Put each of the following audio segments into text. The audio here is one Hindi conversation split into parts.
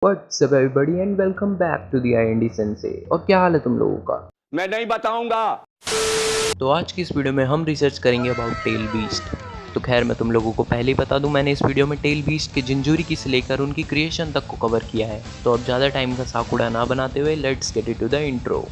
What's up everybody and welcome back to the IND sensei. और क्या हाल है तुम लोगों का? मैं नहीं बताऊंगा। तो आज की इस वीडियो में हम रिसर्च करेंगे अबाउट टेल बीस्ट। तो खैर मैं तुम लोगों को पहले ही बता दूं, मैंने इस वीडियो में टेल बीस्ट के जिंजूरी से लेकर उनकी क्रिएशन तक को कवर किया है। तो अब ज़्यादा टाइम का साकुड़ा ना बनाते हुए let's get it to the intro.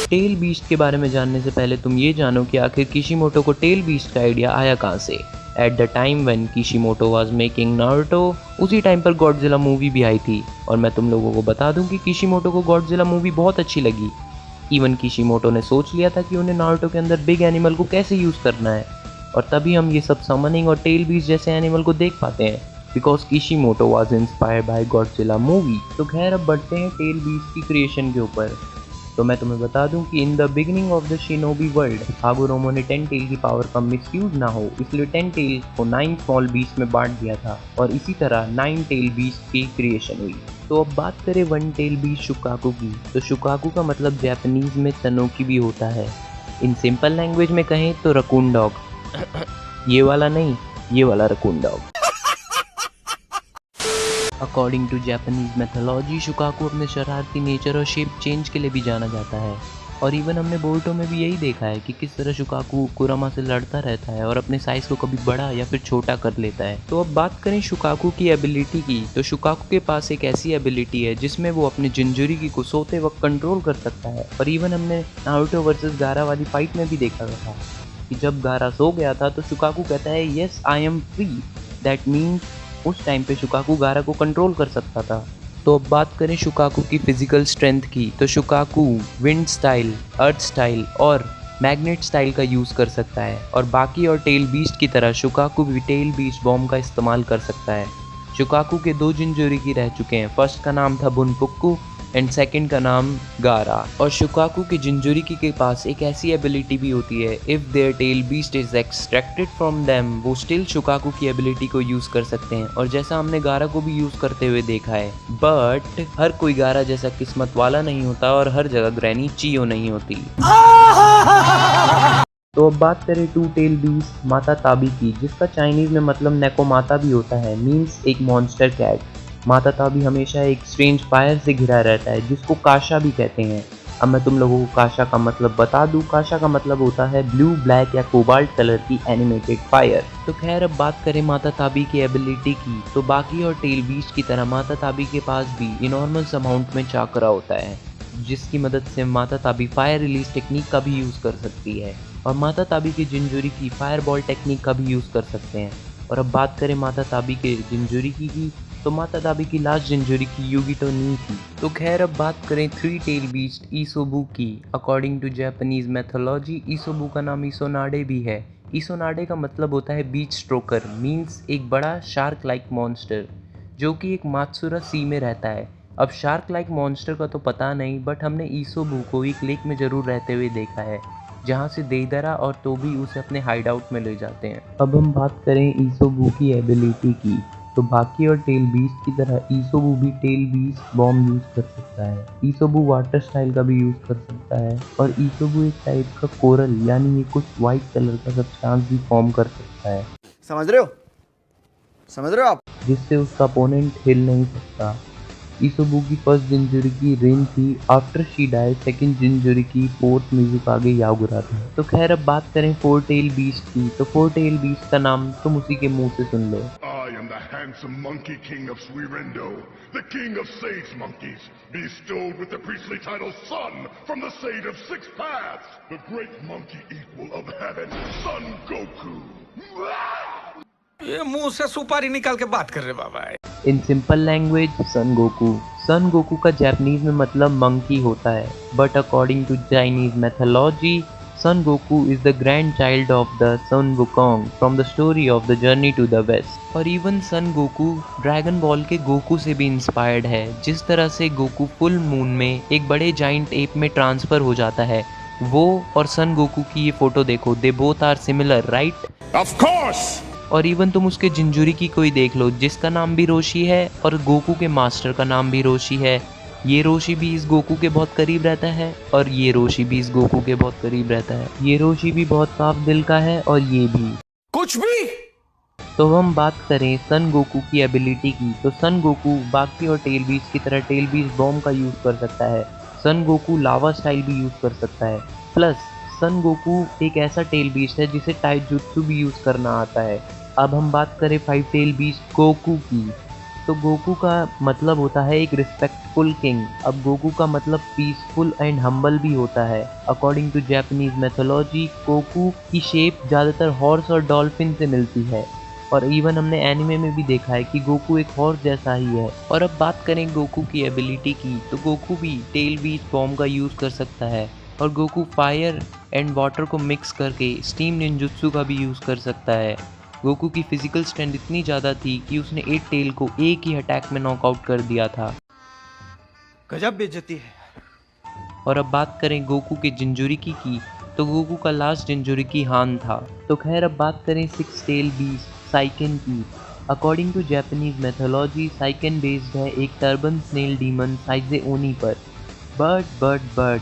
Tail beast के बारे में जानने से पहले तुम ये जानो कि आखिर किशिमोटो को टेल बीस्ट का आइडिया आया कहाँ से। At the time when Kishimoto was making Naruto, उसी टाइम पर गॉडजिला मूवी भी आई थी। और मैं तुम लोगों को बता दूं कि किशिमोटो को गॉडजिला मूवी बहुत अच्छी लगी। इवन किशिमोटो ने सोच लिया था कि उन्हें नारुतो के अंदर बिग एनिमल को कैसे यूज़ करना है, और तभी हम ये सब समनिंग और टेल बीस्ट जैसे एनिमल को देख पाते हैं, because Kishimoto was inspired by Godzilla movie. तो खैर अब बढ़ते हैं टेल बीस्ट की क्रिएशन के ऊपर। तो मैं तुम्हें बता दूं कि in the beginning of the shinobi world, Hagoromo ने 10 टेल की पावर का मिसयूज ना हो, इसलिए 10 टेल को 9 स्मॉल बीस्ट में बांट दिया था, और इसी तरह 9 टेल बीस्ट की क्रिएशन हुई। तो अब बात करें 1 टेल बीस्ट शुकाकू की। तो शुकाकू का मतलब जापानीज में तनोकी भी होता है। इन सिंपल लैंग्वेज में कहें तो रकून डॉग ये वाला नहीं, ये वाला raccoon dog. According to Japanese mythology, Shukaku अपने शरारती नेचर और शेप चेंज के लिए भी जाना जाता है। और इवन हमने बोरुतो में भी यही देखा है कि किस तरह शुकाकू कुरामा से लड़ता रहता है और अपने साइज को कभी बड़ा या फिर छोटा कर लेता है। तो अब बात करें शुकाकू की एबिलिटी की, तो शुकाकू के पास एक ऐसी एबिलिटी है जिसमें वो अपने जिंजुरी को सोते वक्त कंट्रोल कर सकता है। और इवन हमने नारुतो वर्सेस गारा वाली फाइट में भी देखा था कि जब गारा सो गया था तो शुकाकू कहता है yes I am free. That means उस टाइम पे शुकाकू गारा को कंट्रोल कर सकता था। तो अब बात करें शुकाकू की फिजिकल स्ट्रेंथ की, तो शुकाकू विंड स्टाइल, अर्थ स्टाइल और मैग्नेट स्टाइल का यूज़ कर सकता है। और बाकी और टेल बीस्ट की तरह शुकाकू भी टेल बीस्ट बॉम्ब का इस्तेमाल कर सकता है। शुकाकू के 2 जिंजुरी रह चुके हैं, फर्स्ट का नाम था बुनपुक्कू एंड सेकंड का नाम गारा। और शुकाकू के जिंजुरी के पास एक ऐसी एबिलिटी भी होती है, if their tail beast is extracted from them, वो स्टिल शुकाकू की एबिलिटी को यूज़ कर सकते हैं। और जैसा हमने गारा को भी यूज़ करते हुए देखा है, बट हर कोई गारा जैसा किस्मत वाला नहीं होता और हर जगह ग्रैनी चियो नहीं होती। तो अब बात करें 2 टेल बीस्ट माता ताबी की, जिसका चाइनीज में मतलब नेकोमाता भी होता है, मीन्स एक मॉन्स्टर कैट। माता ताबी हमेशा एक स्ट्रेंज फायर से घिरा रहता है जिसको काशा भी कहते हैं। अब मैं तुम लोगों को काशा का मतलब बता दूं, काशा का मतलब होता है ब्लू, ब्लैक या कोबाल्ट कलर की एनिमेटेड फायर। तो खैर अब बात करें माता ताबी की एबिलिटी की, तो बाकी और टेल बीस्ट की तरह माता ताबी के पास भी इनॉर्मस अमाउंट में चाकरा होता है, जिसकी मदद से माता ताबी फायर रिलीज टेक्निक का भी यूज़ कर सकती है। और माता ताबी की जिंजुरी की फायर बॉल टेक्निक का भी यूज़ कर सकते हैं। और अब बात करें माता ताबी के जिंजुरी की, तो माता ताबी की लास्ट जिंजुरी की युगितो नी थी। तो खैर अब बात करें 3 टेल बीस्ट ईसोबू की। अकॉर्डिंग टू जापानीज मैथोलॉजी, ईसोबू का नाम इसोनाडे भी है। इसोनाडे का मतलब होता है बीच स्ट्रोकर, मीन्स एक बड़ा शार्क लाइक मॉन्स्टर जो कि एक मात्सुरा सी में रहता है। अब शार्क लाइक मॉन्स्टर का तो पता नहीं, बट हमने ईसोबू को एक लेक में ज़रूर रहते हुए देखा है, जहाँ से देइदरा और तोबी उसे अपने हाइड आउट में ले जाते हैं। अब हम बात करें ईसोबू की एबिलिटी की, तो बाकी और टेल बीस्ट की तरह ईसोबू भी टेल बीस्ट बॉम्ब यूज़ कर सकता है। ईसोबू वाटर स्टाइल का भी यूज़ कर सकता है, और ईसोबू एक टाइप का कोरल यानी ये कुछ वाइट कलर का सब्सटेंस भी फॉर्म कर सकता है। समझ रहे हो आप? जिससे उसका अपोनेंट हिल नहीं सकता। ईसोबू की फर्स्ट जिंजुरी की रेन थी, आफ्टर शी डाई सेकंड जिंजुरी की फोर्थ मिजुकागे यागुरा था। तो खैर अब बात करें 4 टेल बीस्ट की, तो 4 टेल बीस्ट का नाम तुम उसी के मुंह से सुन लो। I am the handsome monkey king of Suirendo, the king of sage monkeys, bestowed with the priestly title Son from the Sage of Six Paths, the great monkey equal of heaven, Son Goku. ये मुंह से सुपारी निकाल के बात कर रहे बाबा। In simple language Son Goku. Son Goku का जापानीज में मतलब मंकी होता है, but according to Chinese mythology, Son Goku is the grandchild of the Sun Wukong from the story of the journey to the west. और even Son Goku dragon ball के गोकू से भी इंस्पायर्ड है। जिस तरह से गोकू फुल मून में एक बड़े जाइंट एप में ट्रांसफर हो जाता है, वो और सन गोकू की ये फोटो देखो, they both are similar right? Of course! और इवन तुम उसके जिंजुरी की कोई देख लो जिसका नाम भी रोशी है और गोकू के मास्टर का नाम भी रोशी है। ये रोशी भी इस गोकू के बहुत करीब रहता है और ये रोशी भी इस गोकू के बहुत करीब रहता है। ये रोशी भी बहुत साफ दिल का है और ये भी। कुछ भी। तो हम बात करें सन गोकू की एबिलिटी की, तो सन गोकू बाकी और टेल बीस्ट की तरह टेल बीस्ट बॉम्ब का यूज़ कर सकता है। सन गोकू लावा स्टाइल भी यूज़ कर सकता है। प्लस सन गोकू एक ऐसा टेल बीस्ट है जिसे टाइजुत्सु भी यूज़ करना आता है। अब हम बात करें 5 टेल बीस्ट गोकू की, तो गोकू का मतलब होता है एक रिस्पेक्टफुल किंग। अब गोकू का मतलब पीसफुल एंड हम्बल भी होता है। According to Japanese mythology Goku की शेप ज़्यादातर हॉर्स और डॉल्फिन से मिलती है और इवन हमने एनिमे में भी देखा है कि गोकू एक हॉर्स जैसा ही है। और अब बात करें गोकू की एबिलिटी की, तो गोकू भी टेल बीस्ट बॉम्ब का यूज़ कर सकता है और गोकू फायर एंड वाटर को मिक्स करके स्टीम निंजुत्सु का भी यूज़ कर सकता है। गोकू की फिजिकल स्ट्रेंथ इतनी ज़्यादा थी कि उसने 8 टेल को एक ही अटैक में नॉकआउट कर दिया था। गजब बेइज्जती है। और अब बात करें गोकू के जिंजुरी की, तो गोकू का लास्ट जिंजुरी की हान था। तो खैर अब बात करें 6 टेल बीस्ट साइकेन की। According to Japanese mythology Saiken based है एक टर्बन स्नेल डीमन साइजे ओनी पर। बट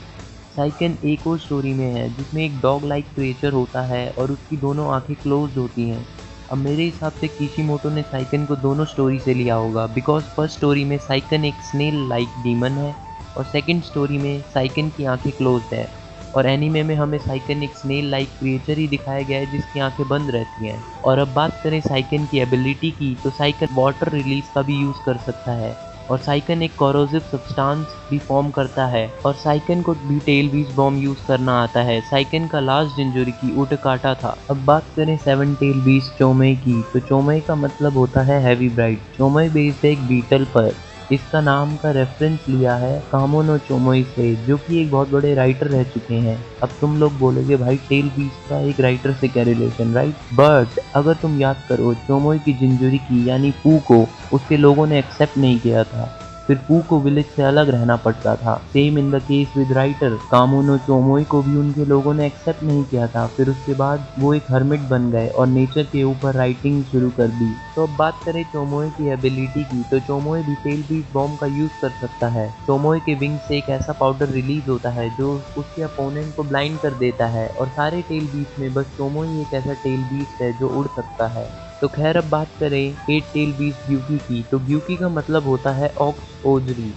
साइकेन एक और स्टोरी में है जिसमें एक डॉग लाइक क्रिएचर होता है और उसकी दोनों आंखें क्लोज्ड होती हैं। अब मेरे हिसाब से किशिमोटो ने साइकेन को दोनों स्टोरी से लिया होगा, बिकॉज फर्स्ट स्टोरी में साइकेन एक स्नेल लाइक डीमन है और सेकंड स्टोरी में साइकेन की आंखें क्लोज्ड है और एनीमे में हमें साइकेन एक स्नेल लाइक क्रिएचर ही दिखाया गया है जिसकी आंखें बंद रहती हैं। और अब बात करें साइकेन की एबिलिटी की, तो साइकेन वाटर रिलीज का भी यूज़ कर सकता है और साइकेन एक कोरोसिव सब्सटेंस भी फॉर्म करता है और साइकेन को भी टेल बीस्ट बॉम्ब यूज़ करना आता है। साइकेन का लास्ट इंजरी की उटकाटा था। अब बात करें 7 टेल बीस्ट चोमेई की, तो चोमेई का मतलब होता है हैवी ब्राइड। चोमेई बेस्ड है एक बीटल पर। इसका नाम का रेफरेंस लिया है कामोनो चोमोई से, जो कि एक बहुत बड़े राइटर रह चुके हैं। अब तुम लोग बोलोगे भाई टेल बीस्ट का एक राइटर से क्या रिलेशन, राइट? बट अगर तुम याद करो चोमोई की जिंजुरी की यानी फू को उसके लोगों ने एक्सेप्ट नहीं किया था, फिर फू को विलेज से अलग रहना पड़ता था। Same in the case with writer Kamono Chomei को भी उनके लोगों ने एक्सेप्ट नहीं किया था, फिर उसके बाद वो एक हर्मिट बन गए और नेचर के ऊपर राइटिंग शुरू कर दी। तो अब बात करें चोमोई की एबिलिटी की, तो चोमोई भी टेल बीस्ट बॉम्ब का यूज कर सकता है। चोमोई के विंग से एक ऐसा पाउडर रिलीज होता है जो उसके अपोनेंट को ब्लाइंड कर देता है और सारे टेल बीस्ट में बस चोमोई एक ऐसा टेल बीस्ट है जो उड़ सकता है। तो खैर अब बात करें 8 टेल बीस्ट ग्यूकी की, तो ग्यूकी का मतलब होता है ऑक्स ओजरी।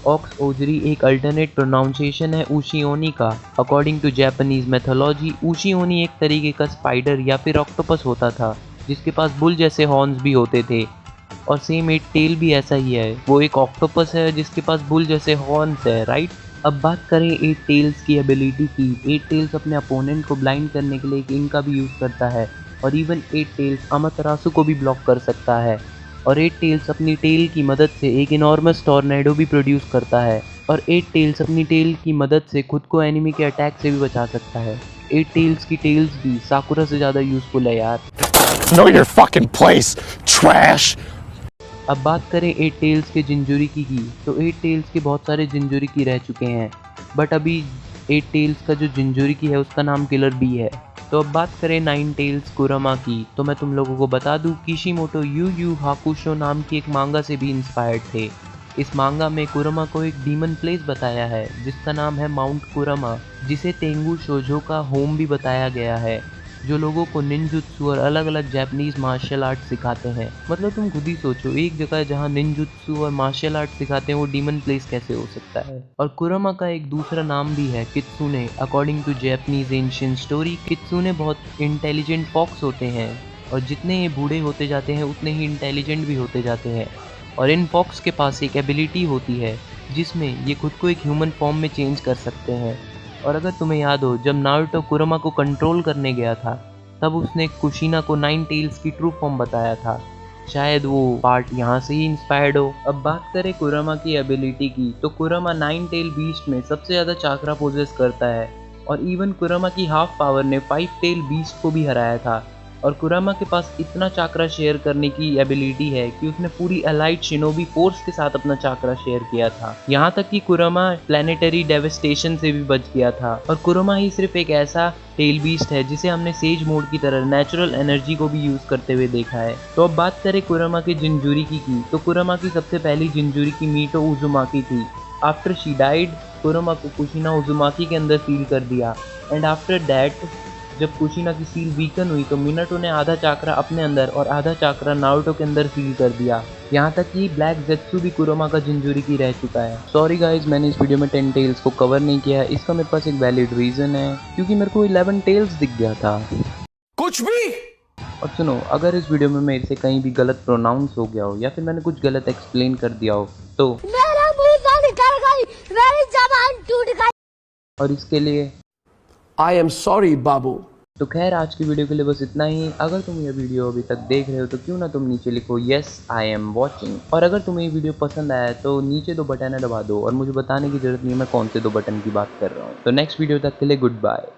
ऑक्स ओजरी एक अल्टरनेट प्रोनाउंसिएशन है उशिओनी का। अकॉर्डिंग टू जापानीज मैथोलॉजी उशिओनी एक तरीके का स्पाइडर या फिर ऑक्टोपस होता था जिसके पास बुल जैसे हॉर्न्स भी होते थे और सेम 8 टेल भी ऐसा ही है, वो एक ऑक्टोपस है जिसके पास बुल जैसे हॉर्न्स है, राइट? अब बात करें 8 टेल्स की एबिलिटी की। 8 टेल्स अपने अपोनेंट को ब्लाइंड करने के लिए एक इनका भी यूज़ करता है और इवन 8 टेल्स अमातेरासु को भी ब्लॉक कर सकता है और 8 टेल्स अपनी टेल की मदद से एक इनॉर्मस टॉर्नेडो भी प्रोड्यूस करता है और 8 टेल्स अपनी टेल की मदद से खुद को एनिमी के अटैक से भी बचा सकता है। 8 टेल्स की टेल्स भी साकुरा से ज़्यादा यूज़फुल है यार। Know your fucking place, trash! अब बात करें 8 टेल्स के जिंजुरी की, तो 8 टेल्स के बहुत सारे जिंजुरी की रह चुके हैं बट अभी 8 टेल्स का जो जिंजुरी की है उसका नाम किलर बी है। तो अब बात करें 9 टेल्स कुरामा की, तो मैं तुम लोगों को बता दूं किशिमोटो यू यू हाकुशो नाम की एक मांगा से भी इंस्पायर्ड थे। इस मांगा में कुरामा को एक डीमन प्लेस बताया है जिसका नाम है माउंट कुरामा, जिसे तेंगु शोजो का होम भी बताया गया है, जो लोगों को निंजुत्सु और अलग अलग जापानीज मार्शल आर्ट सिखाते हैं। मतलब तुम खुद ही सोचो, एक जगह जहाँ निंजुत्सु और मार्शल आर्ट सिखाते हैं वो डीमन प्लेस कैसे हो सकता है। और कुरामा का एक दूसरा नाम भी है Kitsune. According to Japanese ancient story Kitsune बहुत इंटेलिजेंट फॉक्स होते हैं और जितने ये बूढ़े होते जाते हैं उतने ही इंटेलिजेंट भी होते जाते हैं और इन फॉक्स के पास एक एबिलिटी होती है जिसमें ये खुद को एक ह्यूमन फॉर्म में चेंज कर सकते हैं। और अगर तुम्हें याद हो जब नारुतो कुरामा को कंट्रोल करने गया था तब उसने कुशिना को 9 टेल्स की ट्रू फॉर्म बताया था, शायद वो पार्ट यहाँ से ही इंस्पायर्ड हो। अब बात करें कुरामा की एबिलिटी की, तो कुरामा 9 टेल बीस्ट में सबसे ज़्यादा चाकरा पोजेस करता है और इवन कुरामा की हाफ पावर ने 5 टेल बीस्ट को भी हराया था। और कुरामा के पास इतना चाक्रा शेयर करने की एबिलिटी है कि उसने पूरी एलाइट शिनोबी फोर्स के साथ अपना चाक्रा शेयर किया था। यहाँ तक कि कुरामा प्लैनेटरी डेविस्टेशन से भी बच गया था। और कुरामा ही सिर्फ एक ऐसा टेल बीस्ट है जिसे हमने सेज मोड की तरह नेचुरल एनर्जी को भी यूज करते हुए देखा है। तो अब बात करें कुरामा के जिंजुरिकी की, तो कुरामा की सबसे पहली जिंजुरिकी मीटो उजुमाकी थी। आफ्टर शी डाइड, कुरामा को कुशिना उजुमाकी के अंदर सील कर दिया। एंड आफ्टर दैट जब कुशिना की सील वीकन हुई तो मिनाटो ने आधा चाक्रा अपने अंदर और आधा चाक्रा नारुतो के अंदर सील कर दिया। यहाँ तक कि ब्लैक जेत्सु भी कुरामा का जिंजुरिकी रह चुका है। सॉरी गाइज, मैंने इस वीडियो में 10 टेल्स को कवर नहीं किया है। इसका मेरे पास एक वैलिड रीजन है, क्योंकि मेरे को 11 टेल्स दिख गया था। कुछ भी। और सुनो, अगर इस वीडियो में मेरे से कहीं भी गलत प्रोनाउंस हो गया हो या फिर मैंने कुछ गलत एक्सप्लेन कर दिया हो तो मेरा मुंह से निकल गई, मेरी जबान टूट गई। और इसके लिए I am sorry, Babu. तो खैर, आज की वीडियो के लिए बस इतना ही। अगर तुम ये वीडियो अभी तक देख रहे हो तो क्यों ना तुम नीचे लिखो यस आई एम वॉचिंग। और अगर तुम्हें ये वीडियो पसंद आया तो नीचे 2 बटन दबा दो और मुझे बताने की जरूरत नहीं है मैं कौन से 2 बटन की बात कर रहा हूँ। तो नेक्स्ट वीडियो तक के लिए गुड बाय।